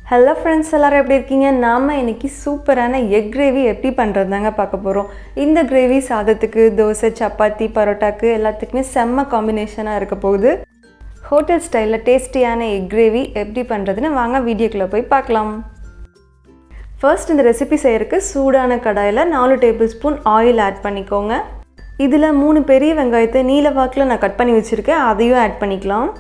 Hello friends, எல்லாரும் எப்படி இருக்கீங்க? நாம இன்னைக்கு சூப்பரான எக் கிரேவி எப்படி பண்றதுதாங்க பார்க்க போறோம். இந்த கிரேவி சாதத்துக்கு, தோசை, சப்பாத்தி, பரோட்டாக்கு எல்லாத்துக்குமே செம்ம காம்பினேஷனா இருக்க போகுது. ஹோட்டல் ஸ்டைல்ல டேஸ்டியான எக் கிரேவி எப்படி பண்றதுன்னு வாங்க வீடியோக்குள்ள போய் பார்க்கலாம். ஃபர்ஸ்ட் இந்த ரெசிபி செய்யறதுக்கு சூடான கடாயில 4 டேபிள்ஸ்பூன் ஆயில் ஆட் பண்ணிக்கோங்க. இதில் 3 பெரிய வெங்காயத்தை நீல வாக்கில் நான் கட் பண்ணி வச்சுருக்கேன், அதையும் ஆட் பண்ணிக்கலாம்.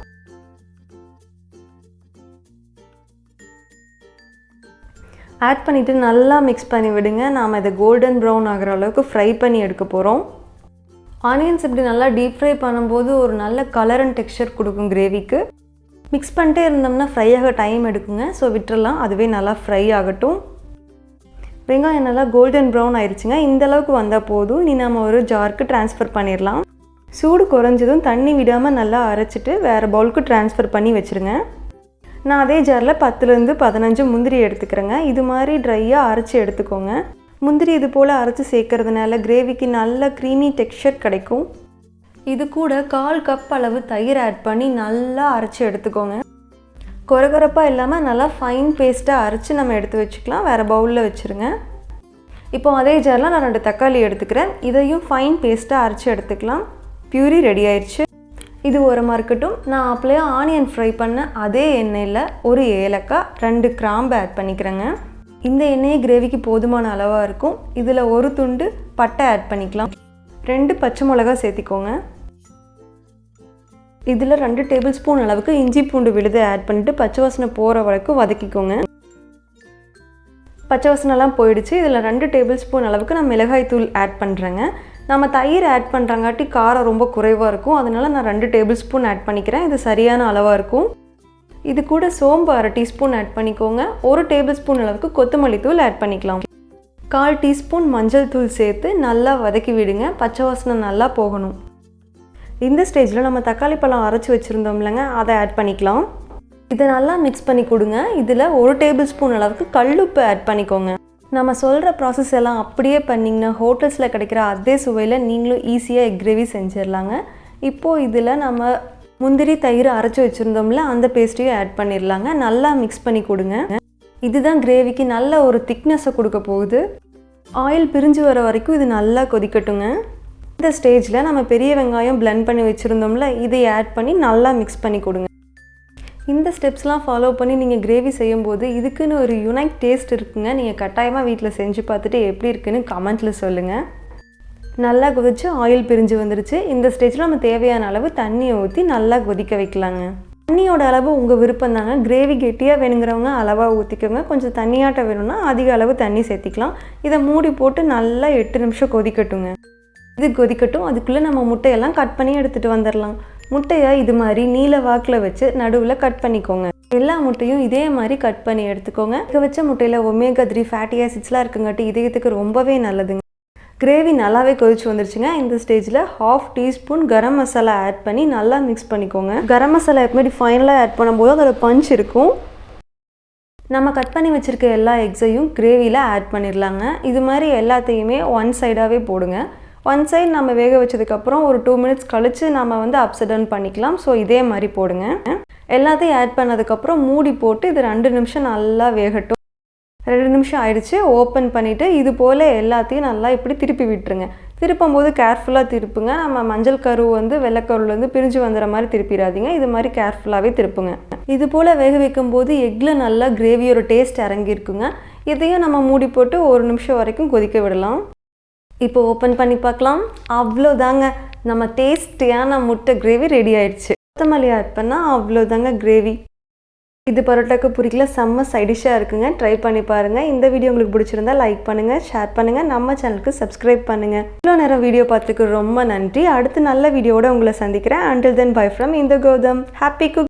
ஆட் பண்ணிவிட்டு நல்லா மிக்ஸ் பண்ணி விடுங்க. நாம் இதை கோல்டன் ப்ரௌன் ஆகிற அளவுக்கு ஃப்ரை பண்ணி எடுக்க போகிறோம். ஆனியன்ஸ் இப்படி நல்லா டீப் ஃப்ரை பண்ணும்போது ஒரு நல்ல கலர் அண்ட் டெக்ஸ்சர் கொடுக்கும் கிரேவிக்கு. மிக்ஸ் பண்ணிட்டே இருந்தோம்னா ஃப்ரை ஆக டைம் எடுக்குங்க, ஸோ விட்டுறலாம், அதுவே நல்லா ஃப்ரை ஆகட்டும். வெங்காயம் நல்லா கோல்டன் ப்ரௌன் ஆயிடுச்சுங்க. இந்த அளவுக்கு வந்தால் போதும். இனி நம்ம ஒரு ஜாருக்கு ட்ரான்ஸ்ஃபர் பண்ணிடலாம். சூடு குறைஞ்சதும் தண்ணி விடாமல் நல்லா அரைச்சிட்டு வேறு பவுலுக்கு ட்ரான்ஸ்ஃபர் பண்ணி வச்சுருங்க. நான் அதே ஜாரில் 10லேருந்து 15 முந்திரி எடுத்துக்கிறேங்க. இது மாதிரி ட்ரையாக அரைச்சி எடுத்துக்கோங்க. முந்திரி இது போல் அரைச்சி சேர்க்கறதுனால கிரேவிக்கு நல்ல க்ரீமி டெக்ஸ்சர் கிடைக்கும். இது கூட 1/4 கப் அளவு தயிர் ஆட் பண்ணி நல்லா அரைச்சி எடுத்துக்கோங்க. கொரகொரப்பாக இல்லாமல் நல்லா ஃபைன் பேஸ்ட்டாக அரைச்சி நம்ம எடுத்து வச்சுக்கலாம். வேறு பவுலில் வச்சுருங்க. இப்போ அதே ஜாரில் நான் 2 தக்காளி எடுத்துக்கிறேன். இதையும் ஃபைன் பேஸ்ட்டாக அரைச்சி எடுத்துக்கலாம். பியூரி ரெடி ஆயிடுச்சு. இது ஓரமாக இருக்கட்டும். நான் அப்படியே ஆனியன் ஃப்ரை பண்ண அதே எண்ணெயில் ஒரு ஏலக்காய், 2 கிராம்பு ஆட் பண்ணிக்கிறேங்க. இந்த எண்ணெயே கிரேவிக்கு போதுமான அளவாக இருக்கும். இதில் ஒரு துண்டு பட்டை ஆட் பண்ணிக்கலாம். 2 பச்சை மிளகா சேர்த்திக்கோங்க. இதில் 2 டேபிள் ஸ்பூன் அளவுக்கு இஞ்சி பூண்டு விழுது ஆட் பண்ணிவிட்டு பச்சை வாசனை போகிற வரைக்கும் வதக்கிக்கோங்க. பச்சை வாசனைலாம் போயிடுச்சு. இதில் 2 டேபிள் ஸ்பூன் அளவுக்கு நான் மிளகாய் தூள் ஆட் பண்ணுறேங்க. நம்ம தயிர் ஆட் பண்ணுறங்காட்டி காரம் ரொம்ப குறைவாக இருக்கும், அதனால் நான் 2 டேபிள் ஸ்பூன் ஆட் பண்ணிக்கிறேன். இது சரியான அளவாக இருக்கும். இது கூட சோம்பு 1/2 டீஸ்பூன் ஆட் பண்ணிக்கோங்க. 1 டேபிள் ஸ்பூன் அளவுக்கு கொத்தமல்லி தூள் ஆட் பண்ணிக்கலாம். 1/4 டீஸ்பூன் மஞ்சள் தூள் சேர்த்து நல்லா வதக்கி விடுங்க. பச்சை வாசனை நல்லா போகணும். இந்த ஸ்டேஜில் நம்ம தக்காளி பழம் அரைச்சி வச்சுருந்தோம் இல்லைங்க, அதை ஆட் பண்ணிக்கலாம். இதை நல்லா மிக்ஸ் பண்ணி கொடுங்க. இதில் 1 டேபிள் ஸ்பூன் அளவுக்கு கல்லுப்பு ஆட் பண்ணிக்கோங்க. நம்ம சொல்கிற ப்ராசஸ் எல்லாம் அப்படியே பண்ணிங்கன்னா ஹோட்டல்ஸில் கிடைக்கிற அதே சுவையில் நீங்களும் ஈஸியாக எக் கிரேவி செஞ்சிடலாங்க. இப்போது இதில் நம்ம முந்திரி தயிர் அரைச்சி வச்சுருந்தோம்ல, அந்த பேஸ்ட்டையும் ஆட் பண்ணிடலாங்க. நல்லா மிக்ஸ் பண்ணி கொடுங்க. இதுதான் கிரேவிக்கு நல்ல ஒரு திக்னஸை கொடுக்க போகுது. ஆயில் பிரிஞ்சு வர வரைக்கும் இது நல்லா கொதிக்கட்டுங்க. இந்த ஸ்டேஜில் நம்ம பெரிய வெங்காயம் பிளெண்ட் பண்ணி வச்சுருந்தோம்ல, இதை ஆட் பண்ணி நல்லா மிக்ஸ் பண்ணி கொடுங்க. இந்த ஸ்டெப்ஸ்லாம் ஃபாலோ பண்ணி நீங்கள் கிரேவி செய்யும்போது இதுக்குன்னு ஒரு யுனைக் டேஸ்ட் இருக்குங்க. நீங்கள் கட்டாயமாக வீட்டில் செஞ்சு பார்த்துட்டு எப்படி இருக்குன்னு கமெண்ட்டில் சொல்லுங்கள். நல்லா கொதிச்சு ஆயில் பிரிஞ்சு வந்துருச்சு. இந்த ஸ்டேஜில் நம்ம தேவையான அளவு தண்ணியை ஊற்றி நல்லா கொதிக்க வைக்கலாங்க. தண்ணியோட அளவு உங்கள் விருப்பம் தாங்க. கிரேவி கெட்டியாக வேணுங்கிறவங்க அளவாக ஊற்றிக்கோங்க. கொஞ்சம் தண்ணியாட்ட வேணும்னா அதிக அளவு தண்ணி சேர்த்திக்கலாம். இதை மூடி போட்டு நல்லா 8 நிமிஷம் கொதிக்கட்டுங்க. இது கொதிக்கட்டும். அதுக்குள்ளே நம்ம முட்டையெல்லாம் கட் பண்ணி எடுத்துகிட்டு வந்துடலாம். முட்டையை இது மாதிரி நீல வாக்கில் வச்சு நடுவில் கட் பண்ணிக்கோங்க. எல்லா முட்டையும் இதே மாதிரி கட் பண்ணி எடுத்துக்கோங்க. இதை வச்ச முட்டையில் ஒமேகா 3 ஃபேட்டி ஆசிட்ஸ்லாம் இருக்குங்காட்டி இதயத்துக்கு ரொம்பவே நல்லதுங்க. கிரேவி நல்லாவே கொதிச்சு வந்துருச்சுங்க. இந்த ஸ்டேஜில் 1/2 டீஸ்பூன் கரம் மசாலா ஆட் பண்ணி நல்லா மிக்ஸ் பண்ணிக்கோங்க. கரம் மசாலா எப்போது ஃபைனலாக ஆட் பண்ணும்போது அதோட பஞ்ச் இருக்கும். நம்ம கட் பண்ணி வச்சுருக்க எல்லா எக்ஸையும் கிரேவியில் ஆட் பண்ணிடலாங்க. இது மாதிரி எல்லாத்தையுமே ஒன் சைடாகவே போடுங்க. ஒன் சைடு நம்ம வேக வச்சதுக்கப்புறம் ஒரு 2 மினிட்ஸ் கழித்து நம்ம அப்சைட் டவுன் பண்ணிக்கலாம். ஸோ இதே மாதிரி போடுங்க. எல்லாத்தையும் ஆட் பண்ணதுக்கப்புறம் மூடி போட்டு இது 2 நிமிஷம் நல்லா வேகட்டும். 2 நிமிஷம் ஆயிடுச்சு. ஓப்பன் பண்ணிவிட்டு இது போல் எல்லாத்தையும் நல்லா இப்படி திருப்பி விட்டுருங்க. திருப்பும் போது கேர்ஃபுல்லாக திருப்புங்க. நம்ம மஞ்சள் கரு வெள்ளைக்கருலேருந்து பிரிஞ்சு வந்துடுற மாதிரி திருப்பிடாதீங்க. இது மாதிரி கேர்ஃபுல்லாகவே திருப்புங்க. இது போல் வேக வைக்கும்போது எக்கில் நல்லா கிரேவியோட டேஸ்ட் இறங்கியிருக்குங்க. இதையும் நம்ம மூடி போட்டு 1 நிமிஷம் வரைக்கும் கொதிக்க விடலாம். இப்போ ஓப்பன் பண்ணி பார்க்கலாம். அவ்வளோதாங்க, நம்ம டேஸ்டியான முட்டை கிரேவி ரெடி ஆயிடுச்சு. கொத்தமல்லி ஆட் பண்ணால் அவ்வளோதாங்க கிரேவி. இது பரோட்டாக்கு பிடிக்கல, செம்ம சைடிஷாக இருக்குங்க. ட்ரை பண்ணி பாருங்கள். இந்த வீடியோ உங்களுக்கு பிடிச்சிருந்தா லைக் பண்ணுங்கள், ஷேர் பண்ணுங்கள், நம்ம சேனலுக்கு சப்ஸ்கிரைப் பண்ணுங்கள். இவ்வளோ நேரம் வீடியோ பார்த்துக்கு ரொம்ப நன்றி. அடுத்து நல்ல வீடியோவோட உங்களை சந்திக்கிறேன். Until then, bye from இந்த கௌதம். Happy cook.